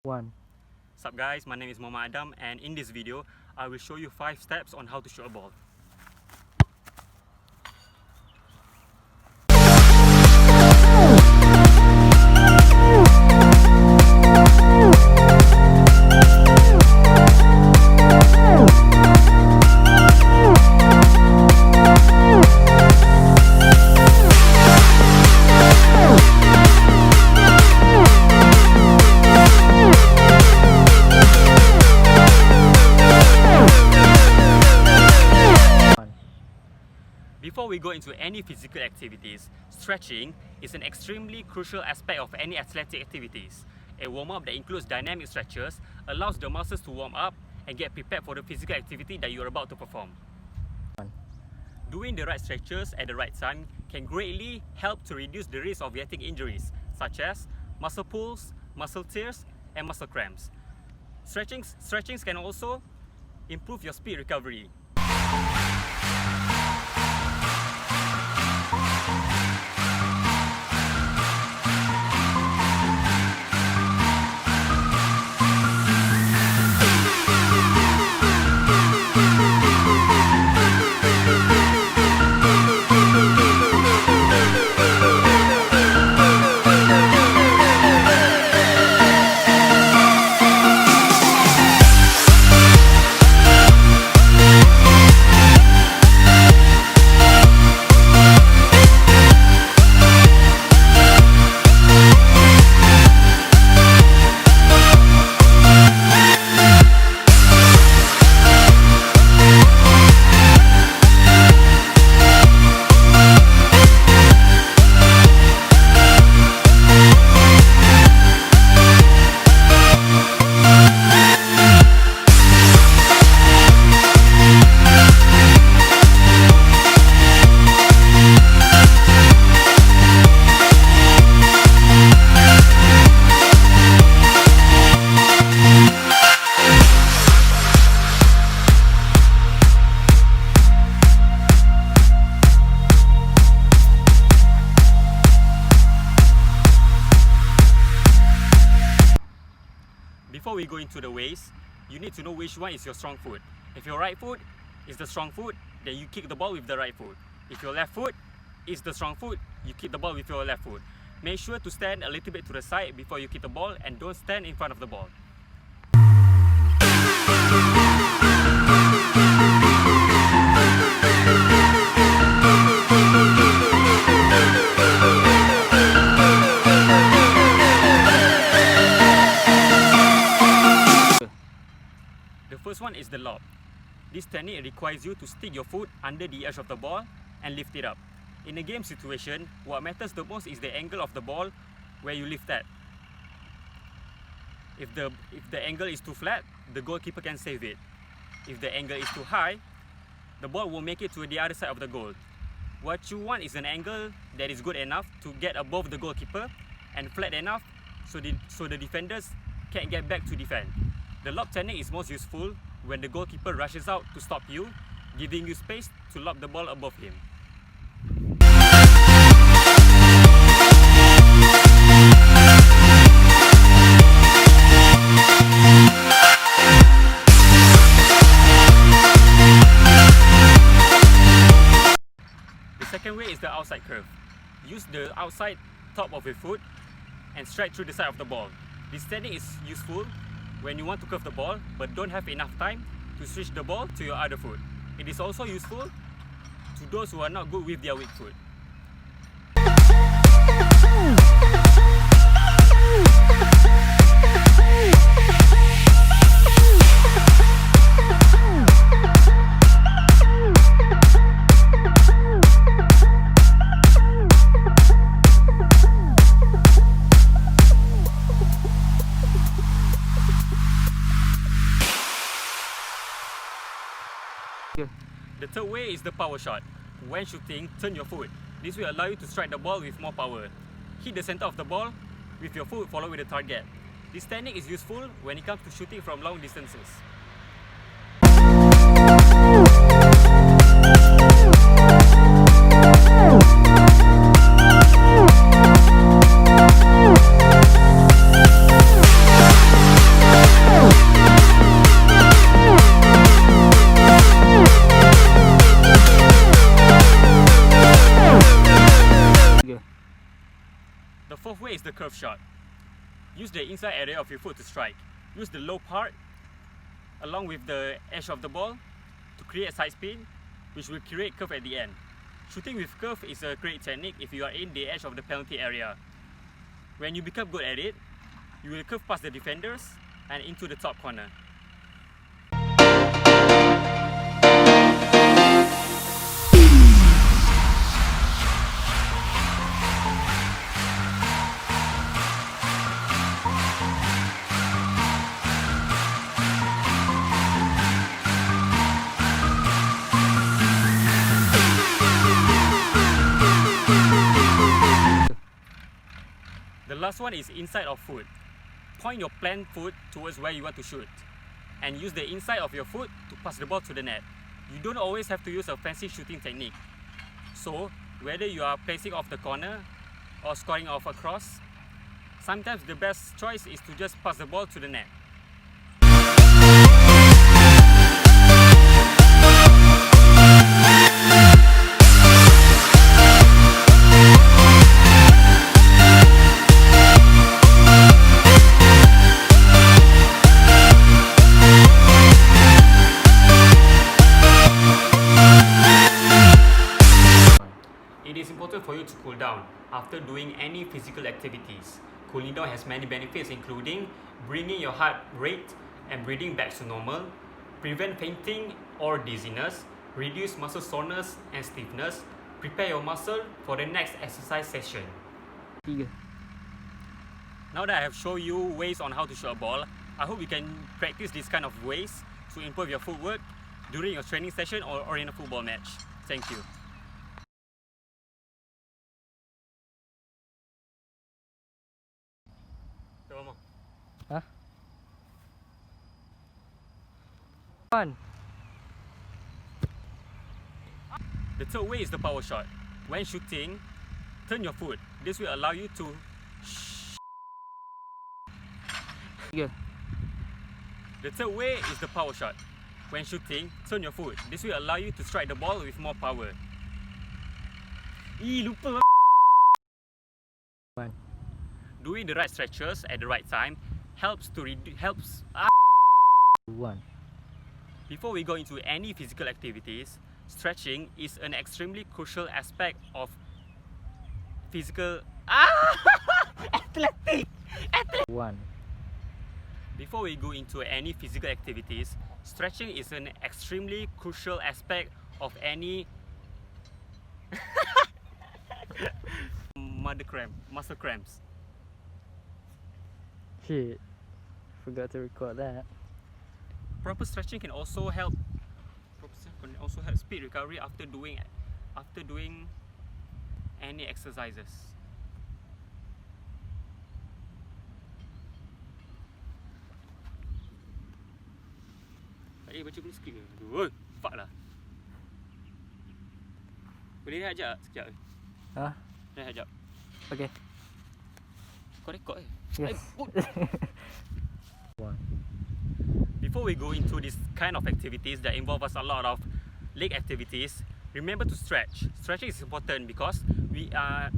1. Sup guys, my name is Muhammad Adam, and in this video, I will show you 5 steps on how to shoot a ball. Before we go into any physical activities, stretching is an extremely crucial aspect of any athletic activities. A warm-up that includes dynamic stretches allows the muscles to warm up and get prepared for the physical activity that you are about to perform. Doing the right stretches at the right time can greatly help to reduce the risk of getting injuries, such as muscle pulls, muscle tears, and muscle cramps. Stretchings can also improve your speed recovery. Before we go into the ways, you need to know which one is your strong foot. If your right foot is the strong foot, then you kick the ball with the right foot. If your left foot is the strong foot, you kick the ball with your left foot. Make sure to stand a little bit to the side before you kick the ball, and don't stand in front of the ball. The first one is the lob. This technique requires you to stick your foot under the edge of the ball and lift it up. In a game situation, what matters the most is the angle of the ball where you lift at. If the angle is too flat, the goalkeeper can save it. If the angle is too high, the ball will make it to the other side of the goal. What you want is an angle that is good enough to get above the goalkeeper and flat enough so the defenders can't get back to defend. The lob technique is most useful when the goalkeeper rushes out to stop you, giving you space to lob the ball above him. The second way is the outside curve. Use the outside top of your foot and strike through the side of the ball. This technique is useful when you want to curve the ball but don't have enough time to switch the ball to your other foot. It is also useful to those who are not good with their weak foot. The third way is the power shot. When shooting, turn your foot. This will allow you to strike the ball with more power. Hit the center of the ball with your foot followed with the target. This technique is useful when it comes to shooting from long distances. curve shot. Use the inside area of your foot to strike. Use the low part along with the edge of the ball to create a side spin, which will create curve at the end. Shooting with curve is a great technique if you are in the edge of the penalty area. When you become good at it, you will curve past the defenders and into the top corner. The last one is inside of foot. Point your plant foot towards where you want to shoot and use the inside of your foot to pass the ball to the net. You don't always have to use a fancy shooting technique. So, whether you are placing off the corner or scoring off a cross, sometimes the best choice is to just pass the ball to the net. It is important for you to cool down after doing any physical activities. Cooling down has many benefits, including bringing your heart rate and breathing back to normal, prevent fainting or dizziness, reduce muscle soreness and stiffness, prepare your muscle for the next exercise session. Now that I have shown you ways on how to shoot a ball, I hope you can practice this kind of ways to improve your footwork during your training session or in a football match. Thank you. Huh? One. The third way is the power shot. When shooting, turn your foot. This will allow you to The third way is the power shot. When shooting, turn your foot. This will allow you to strike the ball with more power. Lupa. One. Doing the right stretches at the right time helps. One. Before we go into any physical activities, stretching is an extremely crucial aspect of physical athletic. One. Before we go into any physical activities, stretching is an extremely crucial aspect of any muscle cramps. Shit. Forgot to record that. Proper stretching can also help speed recovery after doing any exercises. Tadi baca benda skrip ke? Oi, fuck lah. Boleh rehat sekejap? Sekejap. Hah? Rehat sekejap. Okay. Kau rekod ke? Yes. One. Before we go into this kind of activities that involve us a lot of leg activities, remember to stretch. Stretching is important because we are